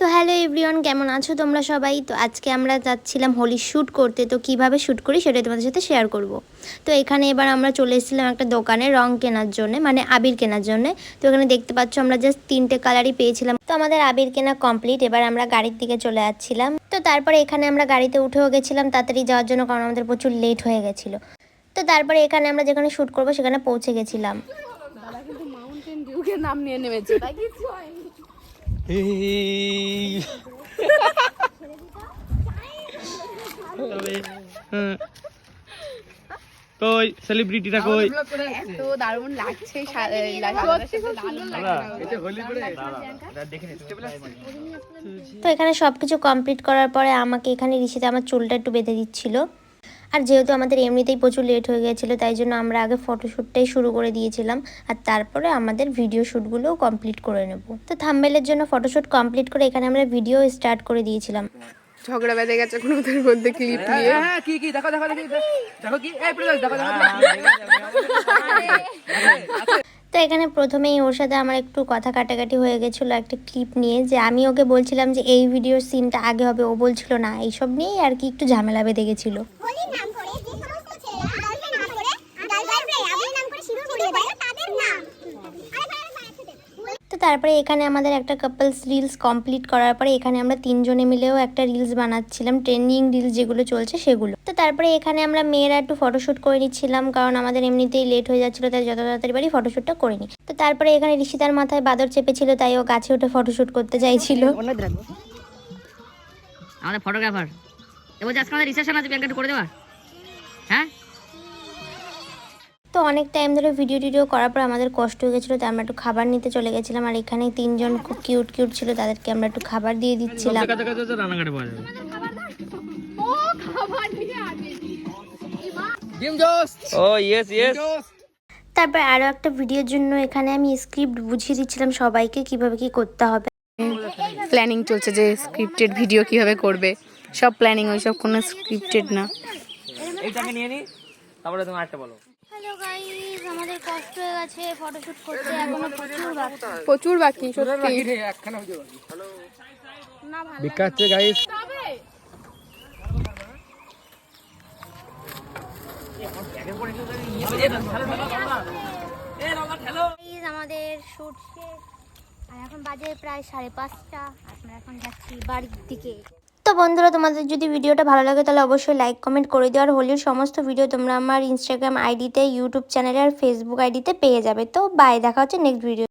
তো hello everyone, কেমন আছো তোমরা সবাই? তো আজকে আমরা যাচ্ছিলাম হোলি শ্যুট করতে। তো কিভাবে শ্যুট করি সেটাই তোমাদের সাথে শেয়ার করব। তো এখানে এবার আমরা চলে এসেছিলাম একটা দোকানে রং কেনার জন্য, মানে আবির কেনার জন্য। তো এখানে দেখতে পাচ্ছ আমরা জাস্ট 3টে কালারই পেয়েছিলাম। তো আমাদের আবির কেনা কমপ্লিট। এবার আমরা গাড়ির দিকে চলে যাচ্ছিলাম। তো তারপরে এখানে আমরা গাড়িতে উঠেও গেছিলাম তাড়াতাড়ি যাওয়ার জন্য, কারণ আমাদের প্রচুর লেট হয়ে গেছিলো। তো তারপরে এখানে আমরা যেখানে শ্যুট করবো সেখানে পৌঁছে গেছিলাম। দাদা কিন্তু মাউন্টেন ডিউকের নাম নিয়ে নেমেছে, তাই কিছু হয়নি। কই সেলিব্রিটিটা কই? এত দারুণ লাগছে, তো এখানে সব কিছু কমপ্লিট করার পরে আমাকে এখানে ঋষিতে আমার চুলটা একটু বেঁধে দিচ্ছিল। আর যেহেতু আমাদের এমনিতেই প্রচুর লেট হয়ে গেছিলো, তাই জন্য আমরা আগে ফটোশ্যুটটাই শুরু করে দিয়েছিলাম, আর তারপরে আমাদের ভিডিও শ্যুটগুলোও কমপ্লিট করে নেব। তো থাম্বনেইলের জন্য ফটোশ্যুট কমপ্লিট করে এখানে আমরা ভিডিও স্টার্ট করে দিয়েছিলাম। ঝগড়া বেঁধে গেছে কোনো ওদের মধ্যে ক্লিপ নিয়ে। কি কি দেখো দেখো দেখো কি এই প্রিয় দেখো দেখো। তো এখানে প্রথমেই ওর সাথে আমার একটু কথা কাটাকাটি হয়ে গেছিলো একটা ক্লিপ নিয়ে, যে আমি ওকে বলছিলাম যে এই ভিডিওর সিনটা আগে হবে, ও বলছিল না, এইসব নিয়েই আর কি একটু ঝামেলা বেঁধে গেছিলো। তো তারপরে এখানে আমাদের একটা কাপলস রিলস কমপ্লিট করার পরে এখানে আমরা 3জনে মিলেও একটা রিলস বানাচ্ছিলাম, ট্রেন্ডিং রিলস যেগুলো চলছে সেগুলো। তো তারপরে এখানে আমরা মেয়েরা একটু ফটোশ্যুট করে নিচ্ছিলাম, কারণ আমাদের এমনিতেই লেট হয়ে যাচ্ছিলো, তাই যত তাড়াতাড়ি বাড়ি ফটোশ্যুটটা করে নিই। তো তারপরে এখানে ঋষিতার মাথায় বাদর চেপেছিল, তাই ও গাছে উঠে ফটোশ্যুট করতে চাইছিল। আমাদের ফটোগ্রাফার এবার আজকে আমাদের রিসেপশন আছে, ব্যাংকে করে দেওয়া। হ্যাঁ, তো অনেক টাইম ধরে ভিডিও করার পর আমাদের কষ্ট হয়ে গেছিলো, তাই আমরা একটু খাবার নিতে চলে গেছিলাম। আর এখানে 3জন খুব কিউট ছিল, তাদেরকে আমরা একটু খাবার দিয়ে দিচ্ছিলাম। রান্নাঘাটে পাওয়া যাবে। ও ইয়েস ইয়েস। তারপর আরও একটা ভিডিওর জন্য এখানে আমি স্ক্রিপ্ট বুঝিয়ে দিচ্ছিলাম সবাইকে কিভাবে কি করতে হবে। প্ল্যানিং চলছে যে স্ক্রিপ্টেড ভিডিও কিভাবে করবে, সব প্ল্যানিং, ওইসব কোনো স্ক্রিপ্টেড না। এইটাকে নিয়ে নি, তারপরে তুমি আরেকটা বলো। হ্যালো গাইস, আমাদের কষ্ট হয়ে গেছে ফটোশুট করতে, এখনো প্রচুর বাকি সত্যি। বিকাচ্ছে গাইস। আমাদের শুট শেষ, আর এখন বাজে প্রায় 5:30। আমরা এখন যাচ্ছি বাড়ির দিকে। তো বন্ধুরা, তোমাদের যদি ভিডিওটা ভালো লাগে তাহলে অবশ্যই লাইক কমেন্ট করে দিও। আর হোলির সমস্ত ভিডিও তোমরা আমার ইনস্টাগ্রাম আইডিতে, ইউটিউব চ্যানেলে আর ফেসবুক আইডিতে পেয়ে যাবে। তো বাই, দেখা হচ্ছে নেক্সট ভিডিও।